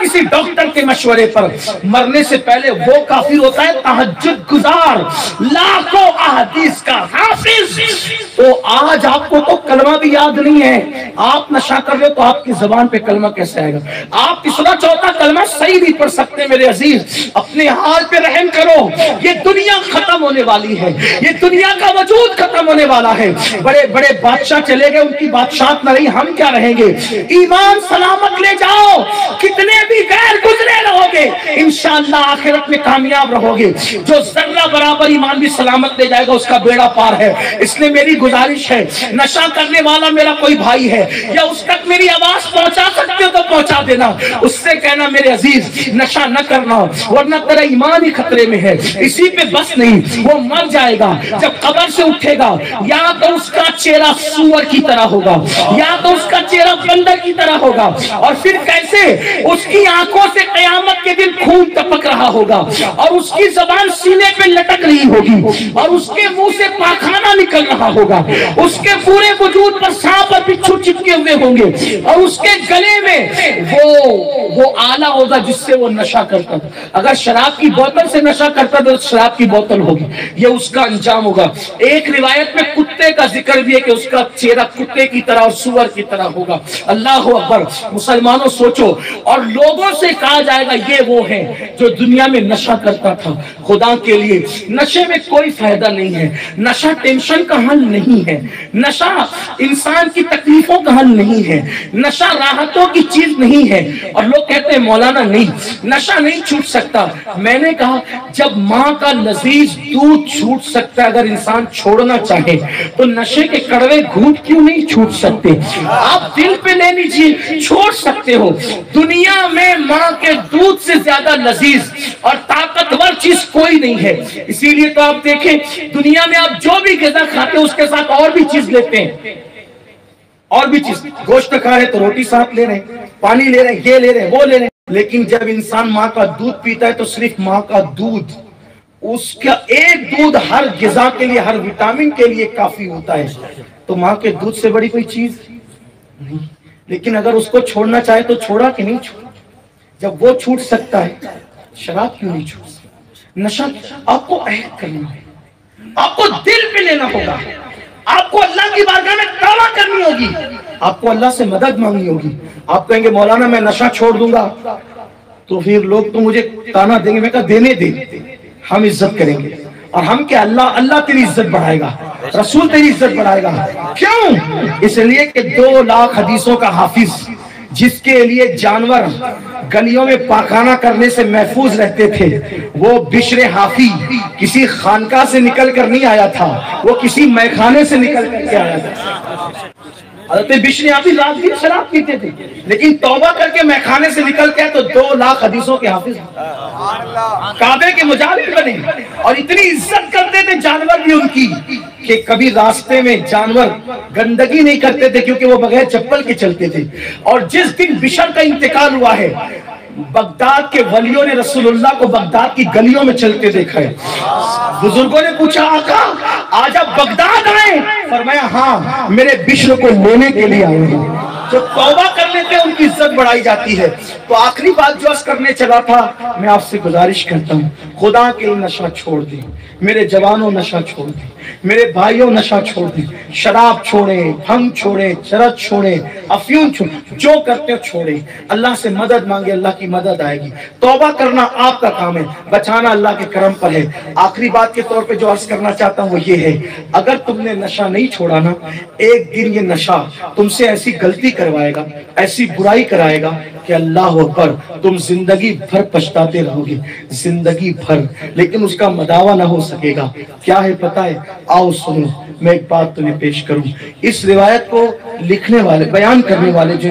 کسی ڈاکٹر کے مشورے پر، مرنے سے پہلے وہ کافر ہوتا ہے تہجد گزار، لاکھوں احادیث کا حافظ۔ تو آج آپ کو تو کلمہ بھی یاد نہیں ہے، آپ نشہ کر رہے تو آپ کی زبان پہ کلمہ کیسے آئے گا؟ آپ تیسرا چوتھا کلمہ صحیح نہیں پڑھ سکتے۔ میرے عزیز اپنے حال پہ رحم کرو، یہ دنیا ختم ہونے والی ہے، یہ دنیا کا وجود ختم ہونے والا ہے۔ بڑے بڑے بادشاہ چلے گئے، ان کی بادشاہت نہ رہی، ہم کیا رہیں گے؟ ایمان سلامت لے جاؤ، کتنے بھی غیر گزرے رہو گے انشاءاللہ آخرت میں کامیاب رہو گے۔ جو ذرہ برابر ایمان بھی سلامت لے جائے گا اس کا بیڑا پار ہے۔ اس لیے میری گزارش ہے، نشہ کرنے والا میرا کوئی بھائی ہے یا اس تک میری آواز پہنچا سکتے ہو تو پہنچا دینا، اس سے کہنا میرے عزیز نشہ نہ کرنا ورنہ تیرا ایمان ہی خطرے میں ہے۔ اسی پہ بس نہیں، وہ مر جائے گا، جب قبر سے اٹھے گا یا تو اس کا چہرہ سور کی طرح ہوگا یا تو اس کا چہرہ بندر کی طرح ہوگا، اور پھر کیسے اس کی آنکھوں سے قیامت کے دن خون ٹپک رہا ہوگا، اور اس کی زبان سینے پہ لٹک رہی ہوگی، اور اس کے منہ سے پاخانہ نکل رہا ہوگا، اس کے پورے وجود پر سانپ اور بچھو چپکے ہوئے ہوں گے، اور اس کے گلے میں وہ آلہ ہوگا جس سے وہ نشہ کرتا تھا۔ اگر شراب کی بوتل سے نشہ کرتا تو شراب کی بوتل ہوگی، یہ اس کا انجام ہوگا۔ ایک روایت میں کتے کا ذکر بھی ہے کہ اس کا چہرہ کتے کی طرح اور سور کی طرح ہوگا۔ اللہ اکبر۔ مسلمانوں سوچو، اور لوگوں سے کہا جائے گا یہ وہ ہے جو دنیا میں نشہ کرتا تھا۔ خدا کے لیے نشے میں کوئی فائدہ نہیں ہے، نشہ ٹینشن کا حل نہیں ہے، نشہ انسان کی تکلیفوں کا حل نہیں ہے، نشہ راحتوں کی چیز نہیں ہے۔ اور لوگ کہتے ہیں مولانا نہیں، نشہ نہیں چھوٹ سکتا۔ میں نے کہا جب ماں کا لذیذ دودھ چھوٹ سکتا ہے، اگر انسان چھوڑنا چاہے تو نشے کے کڑوے گھونٹ کیوں نہیں چھوٹ سکتے؟ آپ دل پہ لے لیجیے، چھوڑ سکتے ہو۔ دنیا میں ماں کے دودھ سے زیادہ لذیذ اور طاقتور چیز کوئی نہیں ہے۔ اسی لیے تو آپ دیکھیں دنیا میں آپ جو بھی غذا کھاتے ہیں اس کے ساتھ اور بھی چیز لیتے ہیں، اور بھی چیز، گوشت کھا رہے تو روٹی ساتھ لے رہے ہیں، پانی لے رہے ہیں، یہ لے رہے ہیں، وہ لے رہے ہیں۔ لیکن جب انسان ماں کا دودھ پیتا ہے تو صرف ماں کا دودھ، اس کا ایک دودھ ہر غذا کے لیے، ہر وٹامن کے لیے کافی ہوتا ہے۔ تو ماں کے دودھ سے بڑی کوئی چیز نہیں۔ لیکن اگر اس کو چھوڑنا چاہے تو چھوڑا کہ نہیں چھوڑا؟ جب وہ چھوٹ سکتا ہے شراب کیوں نہیں چھوٹ سکتا؟ نشہ آپ کو عہد کرنا ہے، آپ کو دل پہ لینا ہوگا، آپ کو اللہ کی بارگاہ میں توبہ کرنی ہوگی، آپ کو اللہ سے مدد مانگنی ہوگی۔ آپ کہیں گے مولانا میں نشہ چھوڑ دوں گا تو پھر لوگ تو مجھے تانا دیں گے۔ میں کہا دینے دیں، ہم عزت کریں گے، اور ہم کہ اللہ تیری عزت بڑھائے گا، رسول تیری عزت بڑھائے گا۔ کیوں؟ اس لیے کہ 2 لاکھ حدیثوں کا حافظ، جس کے لیے جانور گلیوں میں پاخانہ کرنے سے محفوظ رہتے تھے، وہ بشر حافی کسی خانقاہ سے نکل کر نہیں آیا تھا، وہ کسی میخانے سے نکل کر کے آیا تھا۔ حضرت بشر حافی رات دن شراب پیتے تھے، لیکن توبہ کر کے میخانے سے نکل کے تو 2 لاکھ حدیثوں کے حافظ، کعبے کے مجاور بنے، اور اتنی عزت کرتے تھے جانور بھی ان کی کہ کبھی راستے میں جانور گندگی نہیں کرتے تھے کیونکہ وہ بغیر چپل کے چلتے تھے۔ اور جس دن بشر کا انتقال ہوا ہے، بغداد کے ولیوں نے رسول اللہ کو بغداد کی گلیوں میں چلتے دیکھا ہے۔ بزرگوں نے پوچھا آقا آج آپ بغداد آئے؟ فرمایا ہاں، میرے بشر کو لینے کے لیے آئے ہیں۔ جو توبہ کر لیتے ہیں ان کی عزت بڑھائی جاتی ہے۔ تو آخری بات جو عرض کرنے چلا تھا، میں آپ سے گزارش کرتا ہوں خدا کے نشہ چھوڑ دیں، میرے جوانوں نشہ چھوڑ دیں، میرے بھائیوں نشہ چھوڑ دیں، شراب چھوڑیں، بھنگ چھوڑیں، چرس چھوڑیں، افیون چھوڑیں، جو کرتے ہو چھوڑیں، اللہ سے مدد مانگے، اللہ کی مدد آئے گی۔ توبہ کرنا آپ کا کام ہے، بچانا اللہ کے کرم پر ہے۔ آخری بات کے طور پہ جو عرض کرنا چاہتا ہوں وہ یہ ہے، اگر تم نے نشہ نہیں چھوڑا نا، ایک دن یہ نشہ تم سے ایسی غلطی کروائے گا، ایسی برائی کرائے گا کہ اللہ اکبر تم زندگی بھر پچھتاتے رہو گے، زندگی بھر، لیکن اس کا مداوع نہ ہو سکے گا۔ کیا ہے پتہ ہے؟ آؤ سنو، میں ایک بات تمہیں پیش کروں۔ اس روایت کو لکھنے والے، بیان کرنے والے جو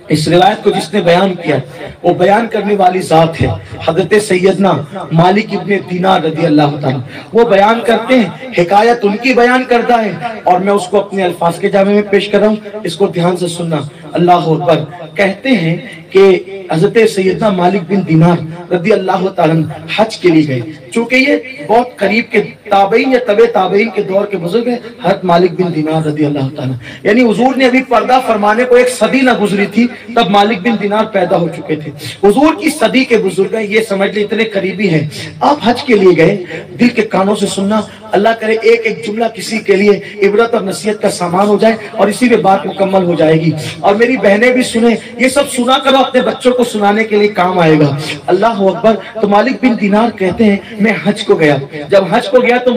اس روایت کو جس نے بیان کیا، وہ بیان کرنے والی ذات ہے حضرت سیدنا مالک ابن دینار رضی اللہ تعالیٰ۔ وہ بیان کرتے ہیں، حکایت ان کی بیان کردہ ہے، اور میں اس کو اپنے الفاظ کے جامع میں پیش کر رہا ہوں، اس کو دھیان سے سننا۔ اللہ اکبر۔ کہتے ہیں کہ حضرت سیدنا مالک بن دینار رضی اللہ تعالیٰ حج کے لیے گئے، چونکہ یہ بہت قریب کے تابعین یا تبع تابعین کے دور کے بزرگ ہیں، حضرت مالک بن دینار رضی اللہ تعالیٰ، یعنی حضور نے ابھی پردہ فرمانے کو ایک صدی نہ گزری تھی تب مالک بن دینار پیدا ہو چکے تھے۔ حضور کی صدی کے بزرگ ہیں، یہ سمجھ لیں اتنے قریبی ہیں۔ آپ حج کے لیے گئے، دل کے کانوں سے سننا، اللہ کرے ایک ایک جملہ کسی کے لیے عبرت اور نصیحت کا سامان ہو جائے اور اسی پہ بات مکمل ہو جائے گی۔ اور میری بہنیں بھی سنیں، یہ سب سنا کرو، اپنے بچوں کو سنانے کے لیے کام آئے گا۔ اللہ اکبر۔ تو مالک بن دینار کہتے ہیں میں حج کو گیا، جب حج کو گیا تو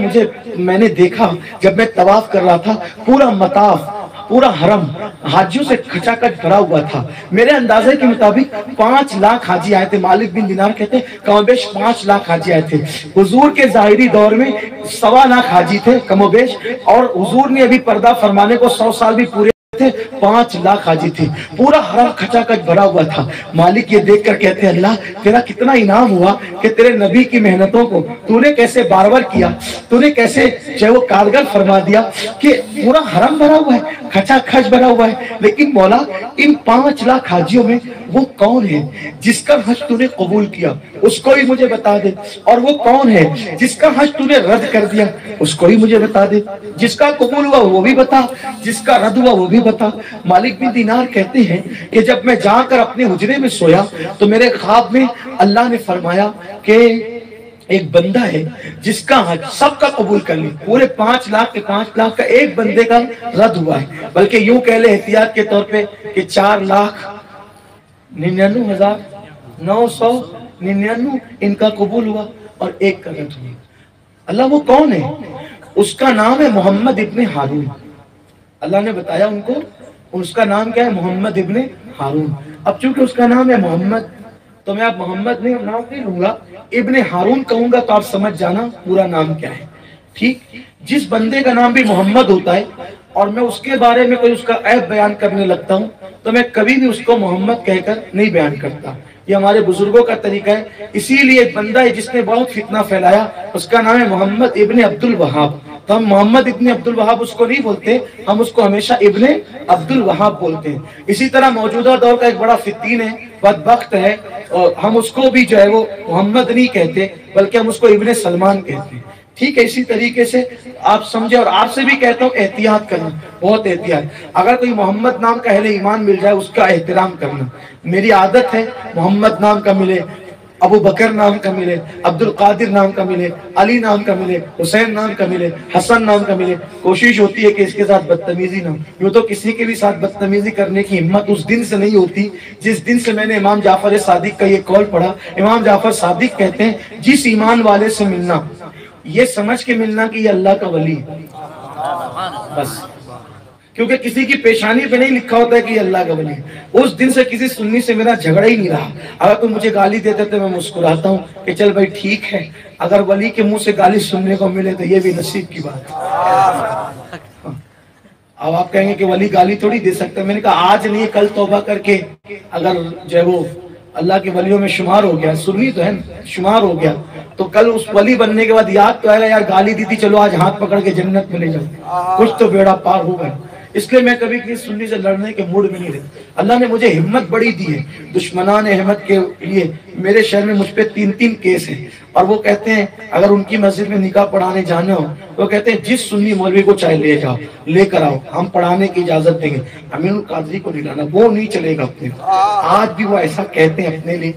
میں نے دیکھا، جب میں طواف کر رہا تھا پورا مطاف، پورا حرم حاجیوں سے کھچا کچ بھرا ہوا تھا۔ میرے اندازے کے مطابق 5 لاکھ حاجی آئے تھے۔ مالک بن دینار کہتے ہیں کم و بیش 5 لاکھ حاجی آئے تھے۔ حضور کے ظاہری دور میں 1.25 لاکھ حاجی تھے کم و بیش، اور حضور نے ابھی پردہ فرمانے کو 100 سال بھی پورے تھے، 5 لاکھ حاجی تھے، پورا حرم کھچا کچ بھرا ہوا تھا۔ مالک یہ دیکھ کر کہتے ہیں اللہ تیرا کتنا انعام ہوا کہ تیرے نبی کی محنتوں کو تو نے کیسے بارور کیا، تو نے کیسے چاہے وہ کارگر فرما دیا کہ پورا حرم بھرا ہوا ہے، کھچا کھچ بھرا ہوا ہے۔ لیکن مولا ان 5 لاکھ حاجیوں میں وہ کون ہے جس کا حج تو نے قبول کیا، اس کو ہی مجھے بتا دے، اور وہ کون ہے جس کا حج تو نے رد کر دیا، اس کو ہی مجھے بتا دے، جس کا قبول ہوا وہ بھی بتا، جس کا رد ہوا وہ بھی بتا۔ مالک بن دینار کہتے ہیں کہ جب میں جا کر اپنے حجرے میں سویا تو میرے خواب میں اللہ نے فرمایا کہ ایک بندہ ہے جس کا حج سب کا قبول کر لی، پورے 5 لاکھ کے 5 لاکھ کا ایک بندے کا رد ہوا ہے، بلکہ یوں کہہ لے احتیاط کے طور پہ کہ 4,99,999 ان کا قبول ہوا اور ایک کا رد ہوا۔ اللہ وہ کون ہے؟ اس کا نام ہے محمد ابن ہارون۔ اللہ نے بتایا ان کو، اس کا نام کیا ہے؟ محمد ابن ہارون۔ اب چونکہ اس کا نام ہے محمد تو میں اب محمد نام نہیں لوں گا، ابن ہارون کہوں گا تو آپ سمجھ جانا پورا نام کیا ہے۔ ٹھیک، جس بندے کا نام بھی محمد ہوتا ہے اور میں اس کے بارے میں کوئی اس کا عیب بیان کرنے لگتا ہوں تو میں کبھی بھی اس کو محمد کہہ کر نہیں بیان کرتا، یہ ہمارے بزرگوں کا طریقہ ہے۔ اسی لیے ایک بندہ ہے جس نے بہت فتنہ پھیلایا، اس کا نام ہے محمد ابن عبد الوہاب، تو ہم محمد ابن عبد الوہاب اس کو نہیں بولتے، ہم اس کو ہمیشہ ابن عبد الوہاب بولتے ہیں۔ اسی طرح موجودہ دور کا ایک بڑا فتین ہے، بدبخت ہے، اور ہم اس کو بھی جو ہے وہ محمد نہیں کہتے بلکہ ہم اس کو ابن سلمان کہتے ہیں۔ ٹھیک ہے، اسی طریقے سے آپ سمجھے، اور آپ سے بھی کہتا ہوں احتیاط کرنا، بہت احتیاط۔ اگر کوئی محمد نام کا اہل ایمان مل جائے اس کا احترام کرنا۔ میری عادت ہے محمد نام کا ملے، ابو بکر نام کا ملے، عبد القادر نام کا ملے، علی نام کا ملے، حسین نام کا ملے، حسن نام کا ملے، کوشش ہوتی ہے کہ اس کے ساتھ بدتمیزی نہ ہو۔ یوں تو کسی کے بھی ساتھ بدتمیزی کرنے کی ہمت اس دن سے نہیں ہوتی جس دن سے میں نے امام جعفر صادق کا یہ قول پڑھا۔ امام جعفر صادق کہتے ہیں جس ایمان والے سے ملنا یہ سمجھ کے ملنا کہ یہ اللہ کا ولی ہے، بس، کیونکہ کسی کی پیشانی پہ نہیں لکھا ہوتا ہے کہ یہ اللہ کا ولی ہے۔ اس دن سے کسی سنی سے میرا جھگڑا ہی نہیں رہا۔ اگر کوئی مجھے گالی دیتے تو میں مسکراتا ہوں کہ چل بھائی ٹھیک ہے، اگر ولی کے منہ سے گالی سننے کو ملے تو یہ بھی نصیب کی بات ہے۔ اب آپ کہیں گے کہ ولی گالی تھوڑی دے سکتا ہے، میں نے کہا آج نہیں کل توبہ کر کے اگر جو ہے وہ اللہ کے ولیوں میں شمار ہو گیا، سنی تو ہے شمار ہو گیا، تو کل اس ولی بننے کے بعد یاد تو آئے گا یار گالی دی تھی، چلو آج ہاتھ پکڑ کے جنت میں لے جاؤ، کچھ تو بیڑا پار ہوگا۔ اس لیے میں کبھی کسی سنی سے لڑنے کے موڈ میں نہیں رہتا۔ اللہ نے مجھے ہمت بڑی دی ہے، دشمنان احمد کے لیے میرے شہر میں مجھ پہ 3 کیس ہیں، اور وہ کہتے ہیں اگر ان کی مسجد میں نکاح پڑھانے جانا ہو وہ کہتے ہیں جس سنی مولوی کو چاہے لے جاؤ، لے کر آؤ، ہم پڑھانے کی اجازت دیں گے، امین القادری کو نہیں لانا، وہ نہیں چلے گا اپنے۔ آج بھی وہ ایسا کہتے ہیں اپنے لیے،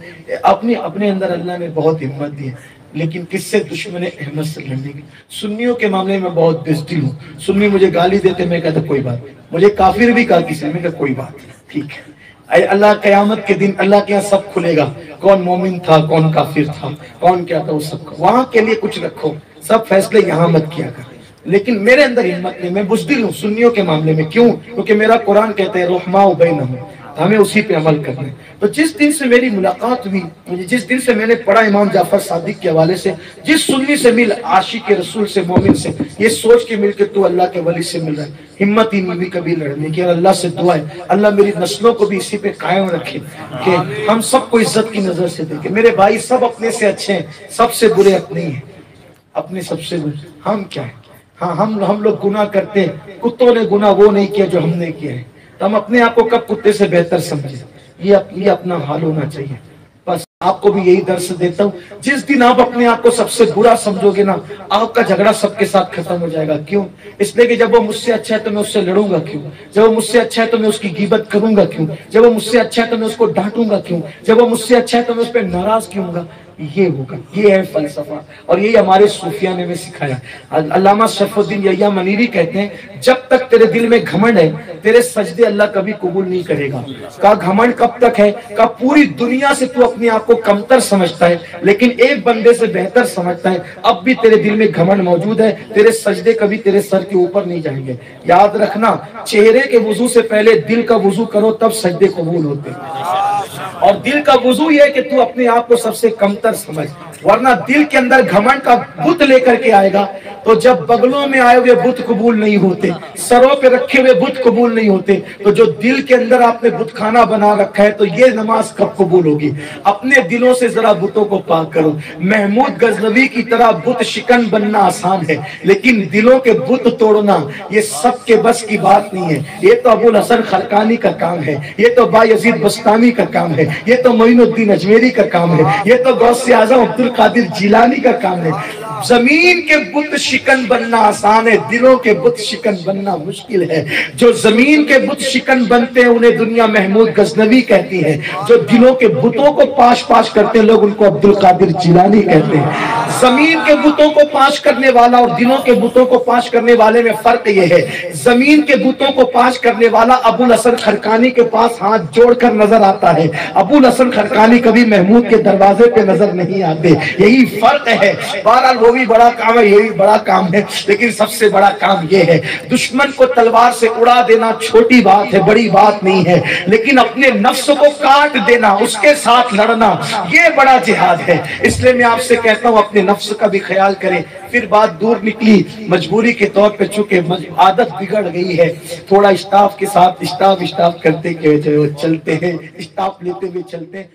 اپنے اندر اللہ نے بہت ہمت دی ہے۔ لیکن کس سے؟ دشمن احمد سے لڑنے کی۔ سنیوں کے معاملے میں بہت بزدل ہوں، سنی مجھے گالی دیتے میں کہتا کوئی بات، مجھے کافر بھی کہا کسی میں کہا کوئی بات ٹھیک ہے۔ اے اللہ قیامت کے دن اللہ کے یہاں سب کھلے گا، کون مومن تھا، کون کافر تھا، کون کیا تھا، وہ سب کا وہاں کے لیے کچھ رکھو، سب فیصلے یہاں مت کیا کر۔ لیکن میرے اندر ہمت نہیں، میں بزدل ہوں سنیوں کے معاملے میں۔ کیوں؟ کیونکہ میرا قرآن کہتے ہیں رحماء بینہم، ہمیں اسی پہ عمل کرنا ہے۔ تو جس دن سے میری ملاقات ہوئی، جس دن سے میں نے پڑھا امام جعفر صادق کے حوالے سے، جس سنی سے مل، عاشق رسول سے، مومن سے، یہ سوچ کے مل کے تو اللہ کے ولی سے مل رہا ہے، ہمت ہی نہیں ہوئی کبھی لڑنے کی۔ اور اللہ سے دعا ہے اللہ میری نسلوں کو بھی اسی پہ قائم رکھے کہ ہم سب کو عزت کی نظر سے دیکھیں۔ میرے بھائی سب اپنے سے اچھے ہیں، سب سے برے اپنے ہی ہیں، اپنے سب سے برے ہم کیا ہیں؟ ہاں ہم لوگ گناہ کرتے ہیں، کتوں نے گناہ وہ نہیں کیا جو ہم نے کیا ہے، تو ہم اپنے آپ کو کب کتے سے بہتر سمجھیں؟ یہ اپنا حال ہونا چاہیے بس۔ آپ کو بھی یہی درس دیتا ہوں، جس دن آپ اپنے آپ کو سب سے برا سمجھو گے نا، آپ کا جھگڑا سب کے ساتھ ختم ہو جائے گا۔ کیوں؟ اس لیے کہ جب وہ مجھ سے اچھا ہے تو میں اس سے لڑوں گا کیوں؟ جب وہ مجھ سے اچھا ہے تو میں اس کی غیبت کروں گا کیوں؟ جب وہ مجھ سے اچھا ہے تو میں اس کو ڈانٹوں گا کیوں؟ جب وہ مجھ سے اچھا ہے تو میں اس پہ ناراض کیوں ہوں گا؟ یہ ہوگا، یہ ہے فلسفہ، اور یہی ہمارے صوفیاء نے ہمیں سکھایا۔ علامہ شرف الدین یحییٰ منیری کہتے ہیں جب تک تیرے دل میں گھمنڈ ہے تیرے سجدے اللہ کبھی قبول نہیں کرے گا۔ کہا گھمنڈ کب تک ہے؟ کہا پوری دنیا سے تو اپنے آپ کو کمتر سمجھتا ہے لیکن ایک بندے سے بہتر سمجھتا ہے، اب بھی تیرے دل میں گھمنڈ موجود ہے، تیرے سجدے کبھی تیرے سر کے اوپر نہیں جائیں گے۔ یاد رکھنا، چہرے کے وضو سے پہلے دل کا وضو کرو تب سجدے قبول ہوتے ہیں، اور دل کا وضو یہ ہے کہ تو اپنے آپ کو سب سے کمتر سمجھ، ورنہ دل کے اندر گھمنڈ کا بت لے کر کے آئے گا تو جب بغلوں میں آئے ہوئے بت قبول نہیں ہوتے، سروں پہ رکھے ہوئے بت قبول نہیں ہوتے، تو جو دل کے اندر آپ نے بت خانہ بنا رکھا ہے تو یہ نماز کب قبول ہوگی؟ اپنے دلوں سے ذرا بتوں کو پاک کرو۔ محمود غزنوی کی طرح بت شکن بننا آسان ہے لیکن دلوں کے بت توڑنا یہ سب کے بس کی بات نہیں ہے۔ یہ تو ابو الحسن خرقانی کا کام ہے، یہ تو بایزید بستانی کا کام ہے، یہ تو معین الدین اجمیری کا کام ہے، یہ تو غوث اعظم عبد القادر جیلانی کا کام ہے۔ زمین کے بت شکن بننا آسان ہے، دلوں کے بت شکن بننا مشکل ہے۔ جو زمین کے بت شکن بنتے ہیں انہیں دنیا محمود غزنوی کہتی ہے، جو دلوں کے بتوں کو پاش پاش کرتے ہیں لوگ ان کو عبد القادر جیلانی کہتے ہیں۔ زمین کے بتوں کو پاش کرنے والا اور دلوں کے بتوں کو پاش کرنے والے میں فرق یہ ہے، زمین کے بتوں کو پاش کرنے والا ابو الحسن خرقانی کے پاس ہاتھ جوڑ کر نظر آتا ہے، ابو الحسن خرقانی کبھی محمود کے دروازے پہ نظر نہیں آتے، یہی فرق ہے۔ بہرحال وہ بھی بڑا کام ہے، یہ بھی بڑا کام ہے، لیکن سب سے بڑا کام یہ ہے دشمن کو تلوار سے اڑا دینا چھوٹی بات ہے، بڑی بات نہیں ہے، لیکن اپنے نفس کو کاٹ دینا، اس کے ساتھ لڑنا، یہ بڑا جہاد ہے۔ اس لیے میں آپ سے کہتا ہوں اپنے نفس کا بھی خیال کریں۔ پھر بات دور نکلی مجبوری کے طور پہ، چونکہ عادت بگڑ گئی ہے، تھوڑا اسٹاف کے ساتھ اسٹاف کرتے کہ چلتے ہیں، اسٹاف لیتے ہوئے چلتے ہیں۔